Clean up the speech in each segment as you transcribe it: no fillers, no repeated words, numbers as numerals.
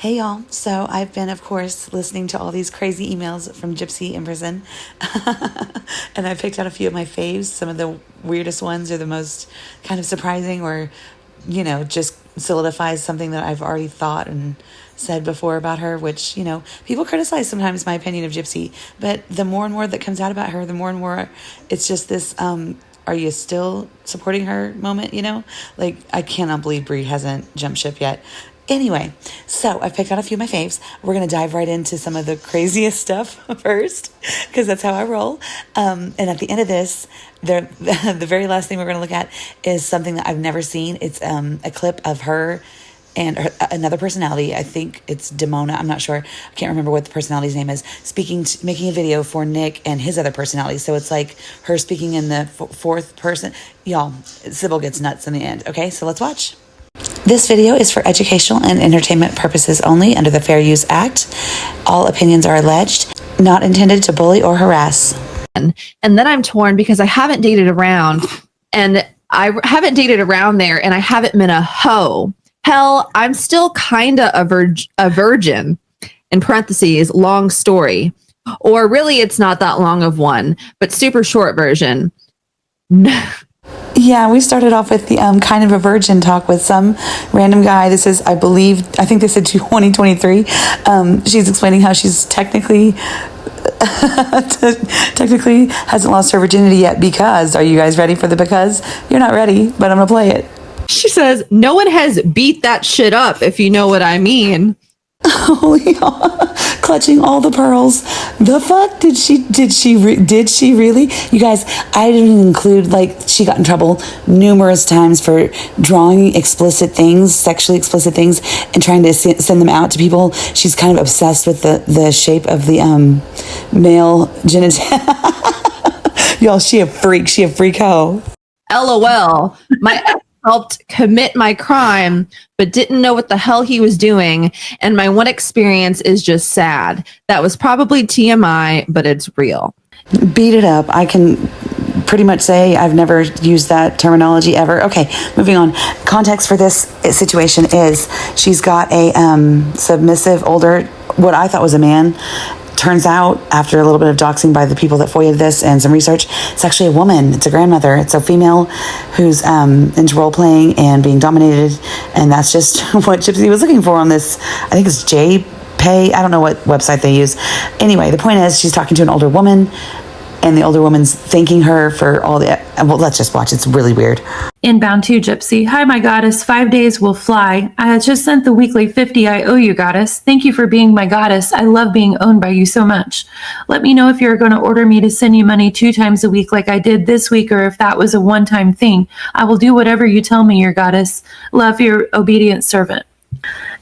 Hey y'all. So I've been, of course, listening to all these crazy emails from Gypsy in prison. And I picked out a few of my faves. Some of the weirdest ones are the most kind of surprising or, just solidifies something that I've already thought and said before about her, which, people criticize sometimes my opinion of Gypsy. But the more and more that comes out about her, the more and more it's just this, are you still supporting her moment, Like, I cannot believe Brie hasn't jumped ship yet. Anyway, so I've picked out a few of my faves. We're going to dive right into some of the craziest stuff first, because that's how I roll. And at the end of this, the very last thing we're going to look at is something that I've never seen. It's a clip of her and another personality. I think it's Demona. I'm not sure. I can't remember what the personality's name is. Making a video for Nick and his other personality. So it's like her speaking in the fourth person. Y'all, Sybil gets nuts in the end. Okay, so let's watch. This video is for educational and entertainment purposes only under the Fair Use Act. All opinions are alleged, not intended to bully or harass. And then I'm torn because I haven't dated around, and I haven't dated around there, and I haven't been a hoe. Hell, I'm still kind of a virgin, in parentheses, long story. Or really, it's not that long of one, but super short version. Yeah, we started off with the kind of a virgin talk with some random guy. This is, I think they said 2023. She's explaining how she's technically hasn't lost her virginity yet because, are you guys ready for the because? You're not ready, but I'm going to play it. She says, no one has beat that shit up, if you know what I mean. Holy, clutching all the pearls. The fuck did she really? You guys, I didn't include, she got in trouble numerous times for drawing explicit things, sexually explicit things, and trying to send them out to people. She's kind of obsessed with the shape of the male genitalia. Y'all, she a freak hoe. LOL. My ex helped commit my crime, but didn't know what the hell he was doing. And my one experience is just sad. That was probably TMI, but it's real. Beat it up. I can pretty much say I've never used that terminology ever. Okay, moving on. Context for this situation is she's got a submissive older, what I thought was a man. Turns out, after a little bit of doxing by the people that FOIA'd this and some research, it's actually a woman. It's a grandmother. It's a female who's into role-playing and being dominated, and that's just what Gypsy was looking for on this. I think it's JPay. I don't know what website they use. Anyway, the point is she's talking to an older woman, and the older woman's thanking her for all the... Well, let's just watch. It's really weird. Inbound to Gypsy. Hi, my goddess. 5 days will fly. I just sent the weekly 50 I owe you, goddess. Thank you for being my goddess. I love being owned by you so much. Let me know if you're going to order me to send you money 2 times a week like I did this week, or if that was a one-time thing. I will do whatever you tell me, your goddess. Love, your obedient servant.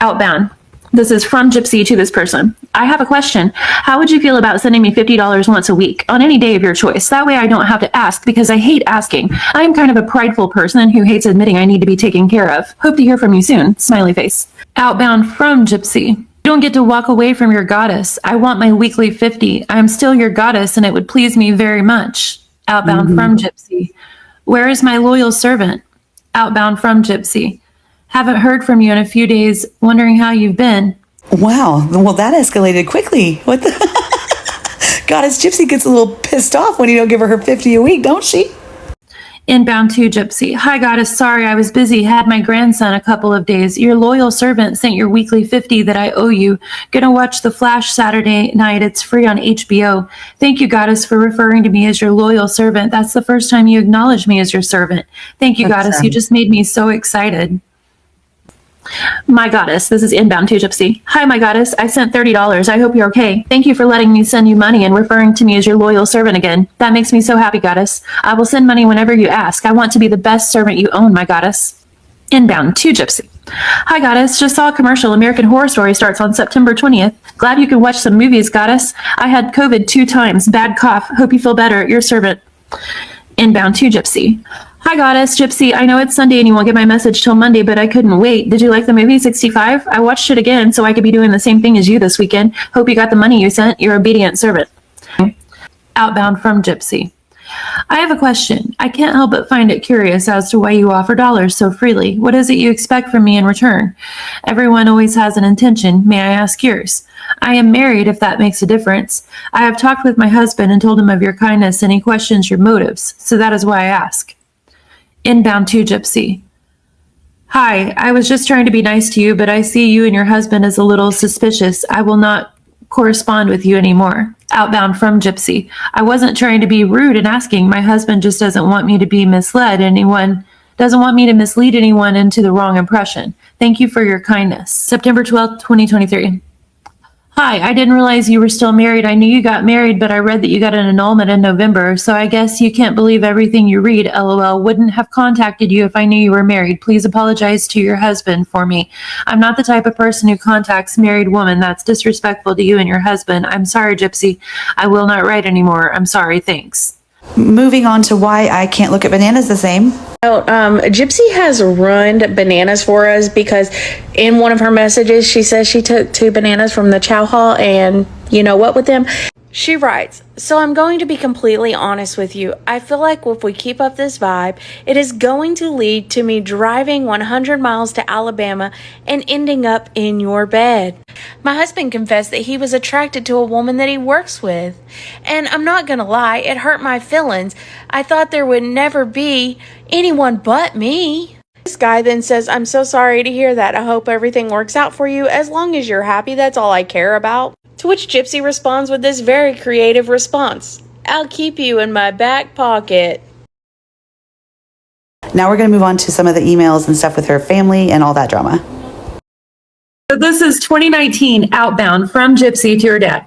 Outbound. This is from Gypsy to this person. I have a question. How would you feel about sending me $50 once a week on any day of your choice? That way I don't have to ask, because I hate asking. I am kind of a prideful person who hates admitting I need to be taken care of. Hope to hear from you soon. Smiley face. Outbound from Gypsy. You don't get to walk away from your goddess. I want my weekly 50. I am still your goddess, and it would please me very much. Outbound from Gypsy. Where is my loyal servant? Outbound from Gypsy. Haven't heard from you in a few days, wondering how you've been. Wow. Well, that escalated quickly. What the... Goddess Gypsy gets a little pissed off when you don't give her 50 a week, don't she? Inbound to Gypsy. Hi, goddess. Sorry, I was busy. Had my grandson a couple of days. Your loyal servant sent your weekly 50 that I owe you. Gonna watch The Flash Saturday night. It's free on HBO. Thank you, goddess, for referring to me as your loyal servant. That's the first time you acknowledged me as your servant. Thank you, goddess. You just made me so excited. My goddess, this is Inbound to Gypsy. Hi, my goddess. I sent $30. I hope you're okay. Thank you for letting me send you money and referring to me as your loyal servant again. That makes me so happy, goddess. I will send money whenever you ask. I want to be the best servant you own, my goddess. Inbound to Gypsy. Hi, goddess. Just saw a commercial. American Horror Story starts on September 20th. Glad you can watch some movies, goddess. I had COVID 2 times. Bad cough. Hope you feel better. Your servant. Inbound to Gypsy. Hi, goddess. Gypsy. I know it's Sunday and you won't get my message till Monday, but I couldn't wait. Did you like the movie 65? I watched it again so I could be doing the same thing as you this weekend. Hope you got the money you sent. Your obedient servant. Outbound from Gypsy. I have a question. I can't help but find it curious as to why you offer dollars so freely. What is it you expect from me in return? Everyone always has an intention. May I ask yours? I am married, if that makes a difference. I have talked with my husband and told him of your kindness, and he questions your motives, so that is why I ask. Inbound to Gypsy. Hi, I was just trying to be nice to you, but I see you and your husband as a little suspicious. I will not correspond with you anymore. Outbound from Gypsy. I wasn't trying to be rude and asking. My husband just doesn't want me to be doesn't want me to mislead anyone into the wrong impression. Thank you for your kindness. September 12th, 2023. Hi, I didn't realize you were still married. I knew you got married, but I read that you got an annulment in November, so I guess you can't believe everything you read. LOL. Wouldn't have contacted you if I knew you were married. Please apologize to your husband for me. I'm not the type of person who contacts married women. That's disrespectful to you and your husband. I'm sorry, Gypsy. I will not write anymore. I'm sorry. Thanks. Moving on to why I can't look at bananas the same. Gypsy has ruined bananas for us because in one of her messages, she says she took 2 bananas from the chow hall and you know what with them? She writes, so I'm going to be completely honest with you. I feel like if we keep up this vibe, it is going to lead to me driving 100 miles to Alabama and ending up in your bed. My husband confessed that he was attracted to a woman that he works with. And I'm not going to lie, it hurt my feelings. I thought there would never be anyone but me. This guy then says, I'm so sorry to hear that. I hope everything works out for you. As long as you're happy, that's all I care about. To which Gypsy responds with this very creative response. I'll keep you in my back pocket. Now we're going to move on to some of the emails and stuff with her family and all that drama. So this is 2019 outbound from Gypsy to her dad.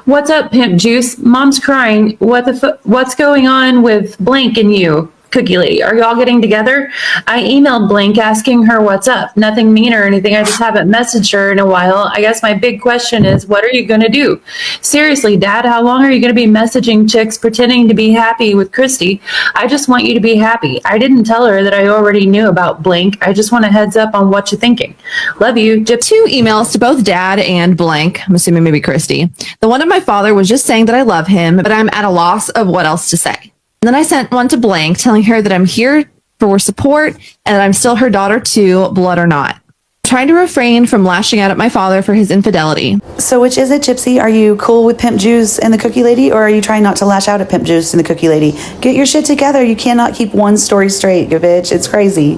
What's up, Pimp Juice? Mom's crying. What's going on with Blank and you? Cookie Lady, are y'all getting together? I emailed Blank asking her what's up. Nothing mean or anything. I just haven't messaged her in a while. I guess my big question is, what are you going to do? Seriously, Dad, how long are you going to be messaging chicks pretending to be happy with Christy? I just want you to be happy. I didn't tell her that I already knew about Blank. I just want a heads up on what you're thinking. Love you. 2 emails to both Dad and Blank. I'm assuming maybe Christy. The one of my father was just saying that I love him, but I'm at a loss of what else to say. And then I sent one to Blank telling her that I'm here for support and that I'm still her daughter too, blood or not. Trying to refrain from lashing out at my father for his infidelity. So which is it, Gypsy? Are you cool with Pimp Juice and the Cookie Lady, or are you trying not to lash out at Pimp Juice and the Cookie Lady? Get your shit together. You cannot keep one story straight, you bitch. It's crazy.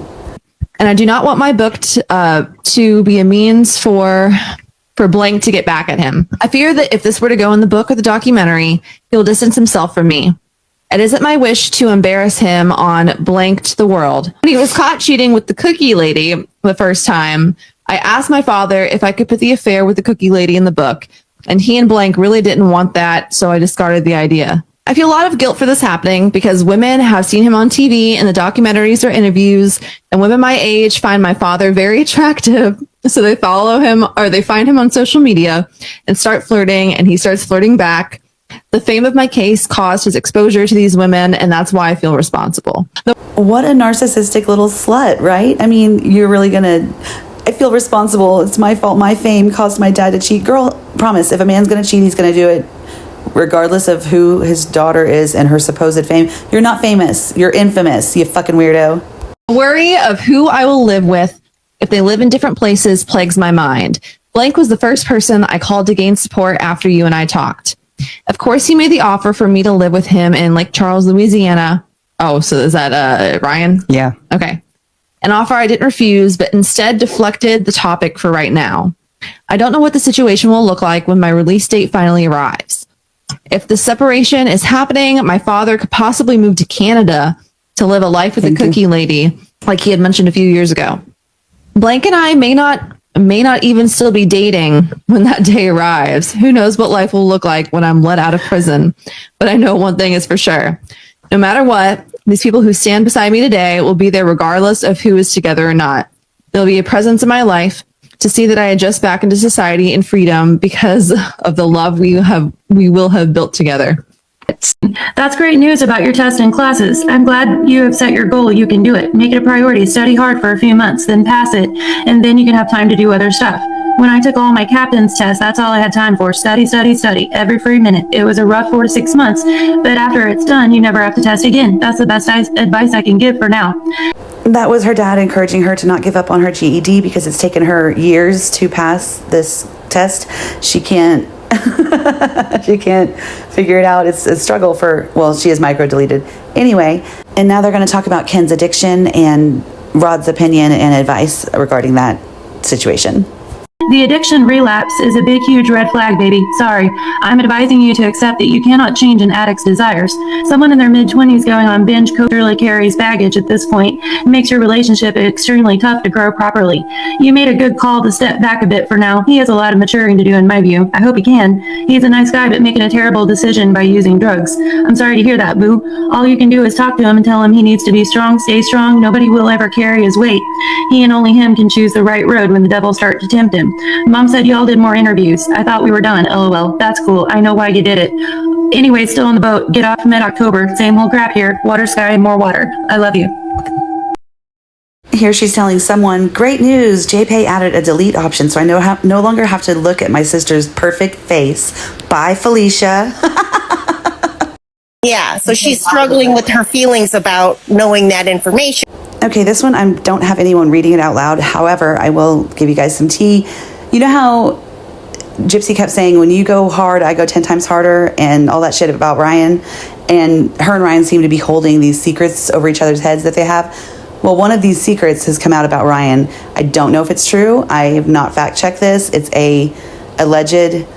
And I do not want my book to be a means for Blank to get back at him. I fear that if this were to go in the book or the documentary, he'll distance himself from me. It isn't my wish to embarrass him on Blank to the world. When he was caught cheating with the Cookie Lady the first time, I asked my father if I could put the affair with the Cookie Lady in the book, and he and Blank really didn't want that, so I discarded the idea. I feel a lot of guilt for this happening because women have seen him on TV in the documentaries or interviews, and women my age find my father very attractive, so they follow him or they find him on social media and start flirting, and he starts flirting back. The fame of my case caused his exposure to these women, and that's why I feel responsible. What a narcissistic little slut, right? I mean, you're really gonna... I feel responsible. It's my fault. My fame caused my dad to cheat. Girl, promise, if a man's gonna cheat, he's gonna do it regardless of who his daughter is and her supposed fame. You're not famous. You're infamous, you fucking weirdo. Worry of who I will live with if they live in different places plagues my mind. Blank was the first person I called to gain support after you and I talked. Of course, he made the offer for me to live with him in Lake Charles, Louisiana. Oh, so is that Ryan? Yeah. Okay. An offer I didn't refuse, but instead deflected the topic for right now. I don't know what the situation will look like when my release date finally arrives. If the separation is happening, my father could possibly move to Canada to live a life with a Cookie Lady, like he had mentioned a few years ago. Blank and I may not even still be dating when that day arrives. Who knows what life will look like when I'm let out of prison. But I know one thing is for sure. No matter what, these people who stand beside me today will be there regardless of who is together or not. There'll be a presence in my life to see that I adjust back into society and freedom because of the love we will have built together. That's great news about your test and classes. I'm glad you have set your goal. You can do it. Make it a priority. Study hard for a few months, then pass it, and then you can have time to do other stuff. When I took all my captain's tests, that's all I had time for. Study, study, study, every free minute. It was a rough 4 to 6 months, but after it's done, you never have to test again. That's the best advice I can give for now. That was her dad encouraging her to not give up on her GED because it's taken her years to pass this test. She can't she can't figure it out. It's a struggle for, well, she is micro deleted anyway. And now they're going to talk about Ken's addiction and Rod's opinion and advice regarding that situation. The addiction relapse is a big, huge red flag, baby. Sorry. I'm advising you to accept that you cannot change an addict's desires. Someone in their mid-20s going on binge clearly carries baggage at this point. It makes your relationship extremely tough to grow properly. You made a good call to step back a bit for now. He has a lot of maturing to do in my view. I hope he can. He's a nice guy, but making a terrible decision by using drugs. I'm sorry to hear that, boo. All you can do is talk to him and tell him he needs to be strong, stay strong. Nobody will ever carry his weight. He and only him can choose the right road when the devil starts to tempt him. Mom said y'all did more interviews. I thought we were done. LOL. That's cool. I know why you did it. Anyway, still on the boat. Get off mid-October. Same old crap here. Water, sky, more water. I love you. Here she's telling someone, great news, JPay added a delete option, so I no longer have to look at my sister's perfect face. Bye, Felicia. Yeah, so she's struggling with her feelings about knowing that information. Okay, this one, I don't have anyone reading it out loud. However, I will give you guys some tea. You know how Gypsy kept saying, when you go hard, I go 10 times harder, and all that shit about Ryan? And her and Ryan seem to be holding these secrets over each other's heads that they have. Well, one of these secrets has come out about Ryan. I don't know if it's true. I have not fact-checked this. It's a alleged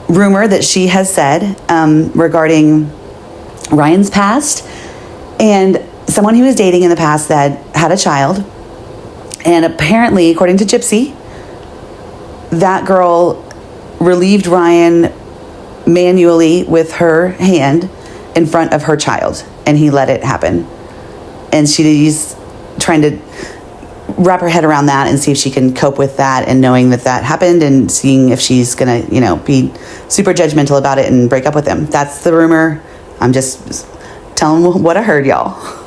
rumor that she has said regarding Ryan's past. And someone he was dating in the past that had a child. And apparently, according to Gypsy, that girl relieved Ryan manually with her hand in front of her child. And he let it happen. And she's trying to wrap her head around that and see if she can cope with that, and knowing that that happened, and seeing if she's going to, be super judgmental about it and break up with him. That's the rumor. I'm just telling what I heard, y'all.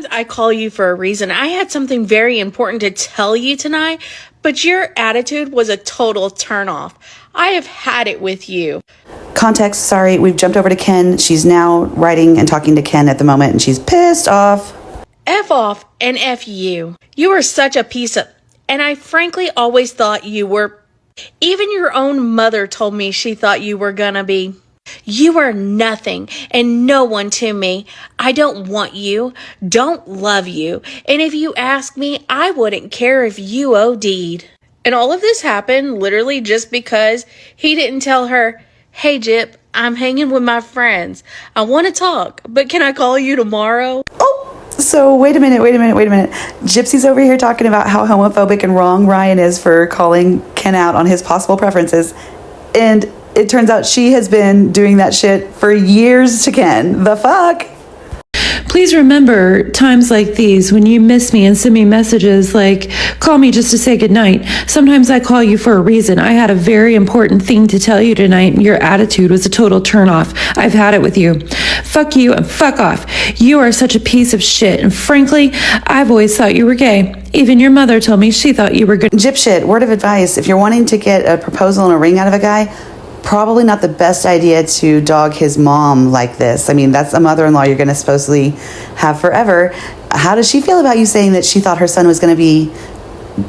I call you for a reason. I had something very important to tell you tonight, but your attitude was a total turnoff. I have had it with you. Context, sorry, we've jumped over to Ken. She's now writing and talking to Ken at the moment, and she's pissed off. F off and F you. You are such a piece of... And I frankly always thought you were... Even your own mother told me she thought you were gonna be... You are nothing and no one to me. I don't want you, don't love you, and if you ask me, I wouldn't care if you OD'd. And all of this happened literally just because he didn't tell her, hey Gyp, I'm hanging with my friends. I want to talk, but can I call you tomorrow? Oh, so wait a minute. Gypsy's over here talking about how homophobic and wrong Ryan is for calling Ken out on his possible preferences. And it turns out she has been doing that shit for years to Ken. The fuck? Please remember times like these when you miss me and send me messages like, call me just to say goodnight. Sometimes I call you for a reason. I had a very important thing to tell you tonight. Your attitude was a total turnoff. I've had it with you. Fuck you and fuck off. You are such a piece of shit. And frankly, I've always thought you were gay. Even your mother told me she thought you were good. Gyp shit, word of advice. If you're wanting to get a proposal and a ring out of a guy, probably not the best idea to dog his mom like this. I mean, that's a mother-in-law you're going to supposedly have forever. How does she feel about you saying that she thought her son was going to be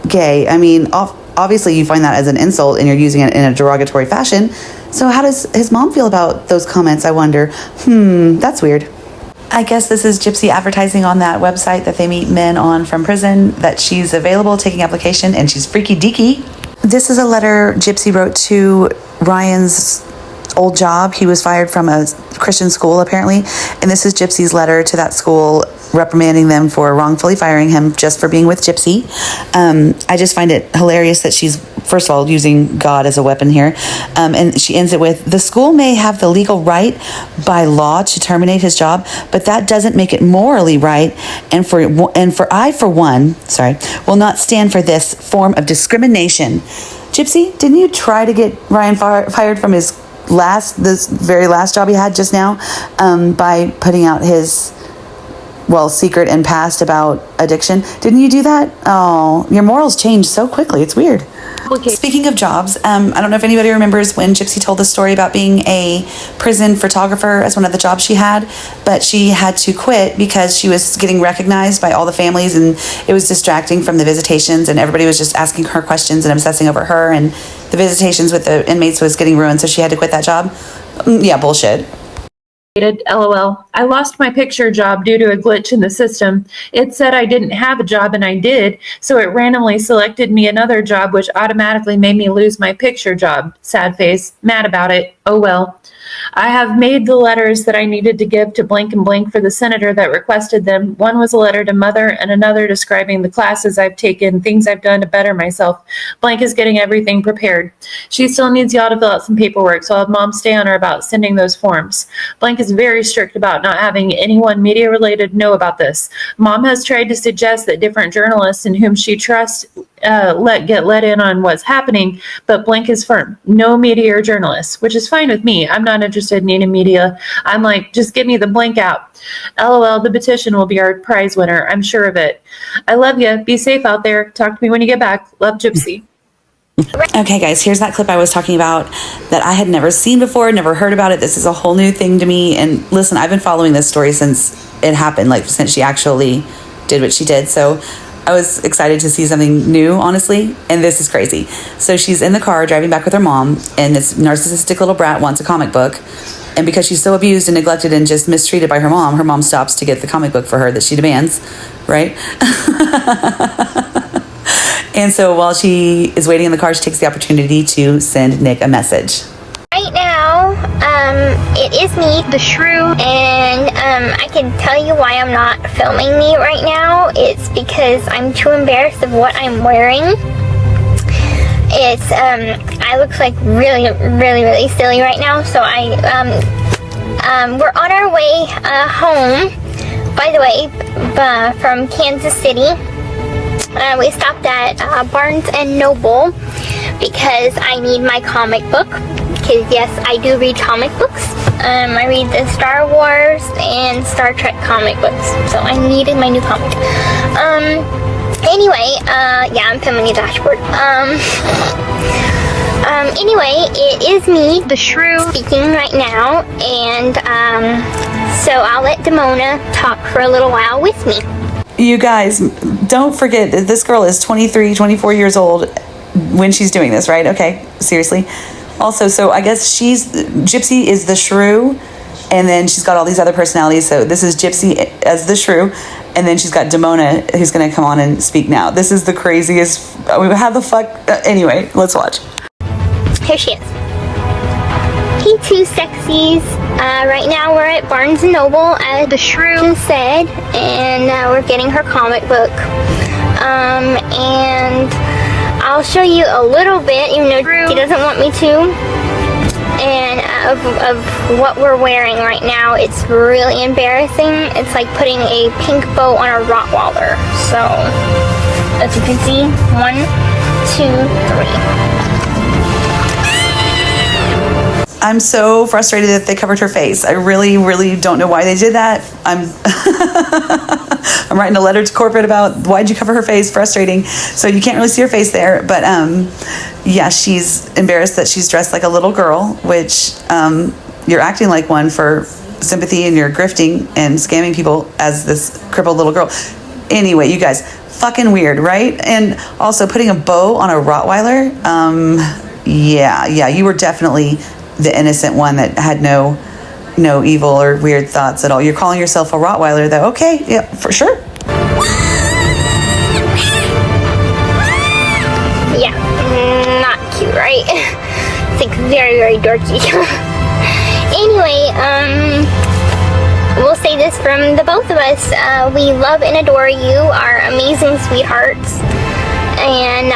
gay? I mean, obviously you find that as an insult and you're using it in a derogatory fashion. So how does his mom feel about those comments, I wonder? That's weird. I guess this is Gypsy advertising on that website that they meet men on from prison, that she's available, taking application, and she's freaky deaky. This is a letter Gypsy wrote to Ryan's old job. He was fired from a Christian school, apparently. And this is Gypsy's letter to that school, reprimanding them for wrongfully firing him just for being with Gypsy. I just find it hilarious that she's, first of all, using God as a weapon here. And she ends it with, the school may have the legal right by law to terminate his job, but that doesn't make it morally right. And for I, for one, will not stand for this form of discrimination. Gypsy, didn't you try to get Ryan fired from this very last job he had just now, by putting out his secret and past about addiction. Didn't you do that? Oh, your morals change so quickly. It's weird. Okay. Speaking of jobs, I don't know if anybody remembers when Gypsy told the story about being a prison photographer as one of the jobs she had, but she had to quit because she was getting recognized by all the families, and it was distracting from the visitations, and everybody was just asking her questions and obsessing over her, and the visitations with the inmates was getting ruined, so she had to quit that job. Yeah, bullshit. LOL. I lost my picture job due to a glitch in the system. It said I didn't have a job and I did, so it randomly selected me another job which automatically made me lose my picture job. Sad face. Mad about it. Oh well. I have made the letters that I needed to give to blank and blank for the senator that requested them. One was a letter to mother and another describing the classes I've taken, things I've done to better myself. Blank is getting everything prepared. She still needs y'all to fill out some paperwork, so I'll have mom stay on her about sending those forms. Blank is very strict about not having anyone media related know about this. Mom has tried to suggest that different journalists in whom she trusts get let in on what's happening, but Blank is firm. No media or journalists, which is fine with me. I'm not interested in any media. I'm like, just get me the blank out. LOL, the petition will be our prize winner. I'm sure of it. I love you. Be safe out there. Talk to me when you get back. Love, Gypsy. Okay, guys, here's that clip I was talking about that I had never seen before, never heard about it. This is a whole new thing to me. And listen, I've been following this story since it happened, like since she actually did what she did. So I was excited to see something new, honestly, and this is crazy. So she's in the car driving back with her mom, and this narcissistic little brat wants a comic book. And because she's so abused and neglected and just mistreated by her mom stops to get the comic book for her that she demands, right? And so while she is waiting in the car, she takes the opportunity to send Nick a message. Right now, it is me, the shrew, and I can tell you why I'm not filming me right now. It's because I'm too embarrassed of what I'm wearing. It's, I look like really silly right now, so we're on our way home, by the way, from Kansas City. We stopped at Barnes & Noble because I need my comic book. Because yes, I do read comic books. I read the Star Wars and Star Trek comic books. So I needed my new comic. Anyway, yeah, I'm filming the dashboard. Anyway, it is me, the shrew, speaking right now. And so I'll let Demona talk for a little while with me. You guys, don't forget that this girl is 23, 24 years old when she's doing this, right? Okay, seriously. Also, so I guess Gypsy is the shrew, and then she's got all these other personalities. So this is Gypsy as the shrew, and then she's got Demona, who's going to come on and speak now. This is the craziest. How the fuck? Anyway, let's watch. Here she is. Hey, two sexies. Right now we're at Barnes & Noble, as the shrew said, and we're getting her comic book. And I'll show you a little bit, even though she doesn't want me to, and of what we're wearing right now. It's really embarrassing. It's like putting a pink bow on a Rottweiler. So, as you can see, 1, 2, 3. I'm so frustrated that they covered her face. I really don't know why they did that. I'm writing a letter to corporate about why'd you cover her face. Frustrating. So you can't really see her face there. But yeah, she's embarrassed that she's dressed like a little girl, which you're acting like one for sympathy, and you're grifting and scamming people as this crippled little girl. Anyway, you guys, fucking weird, right? And also putting a bow on a Rottweiler. Yeah, you were definitely the innocent one that had no evil or weird thoughts at all. You're calling yourself a Rottweiler, though. Okay, yeah, for sure. Yeah, not cute, right? It's like very dorky. Anyway, we'll say this from the both of us. We love and adore you, our amazing sweethearts, and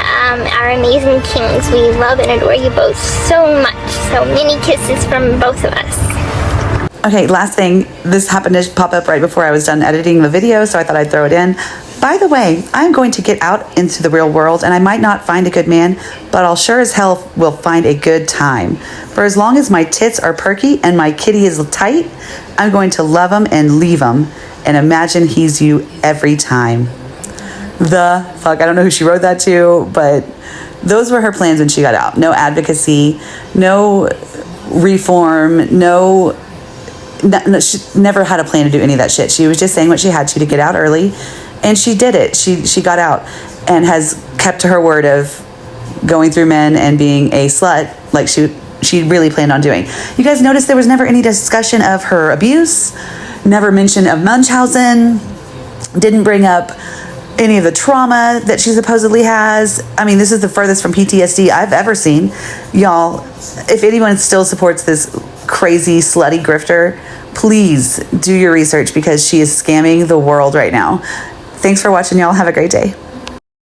our amazing kings. We love and adore you both so much. So many kisses from both of us. Okay, last thing. This happened to pop up right before I was done editing the video, so I thought I'd throw it in. By the way, I'm going to get out into the real world, and I might not find a good man, but I'll sure as hell will find a good time. For as long as my tits are perky and my kitty is tight, I'm going to love him and leave him. and imagine he's you every time. The fuck? I don't know who she wrote that to, but those were her plans when she got out. No advocacy, no reform, no, she never had a plan to do any of that shit. She was just saying what she had to get out early, and she did it. She got out and has kept to her word of going through men and being a slut like she really planned on doing. You guys notice there was never any discussion of her abuse, never mention of Munchausen, didn't bring up any of the trauma that she supposedly has. I mean, this is the furthest from PTSD I've ever seen. Y'all, if anyone still supports this crazy, slutty grifter, please do your research, because she is scamming the world right now. Thanks for watching, y'all. Have a great day.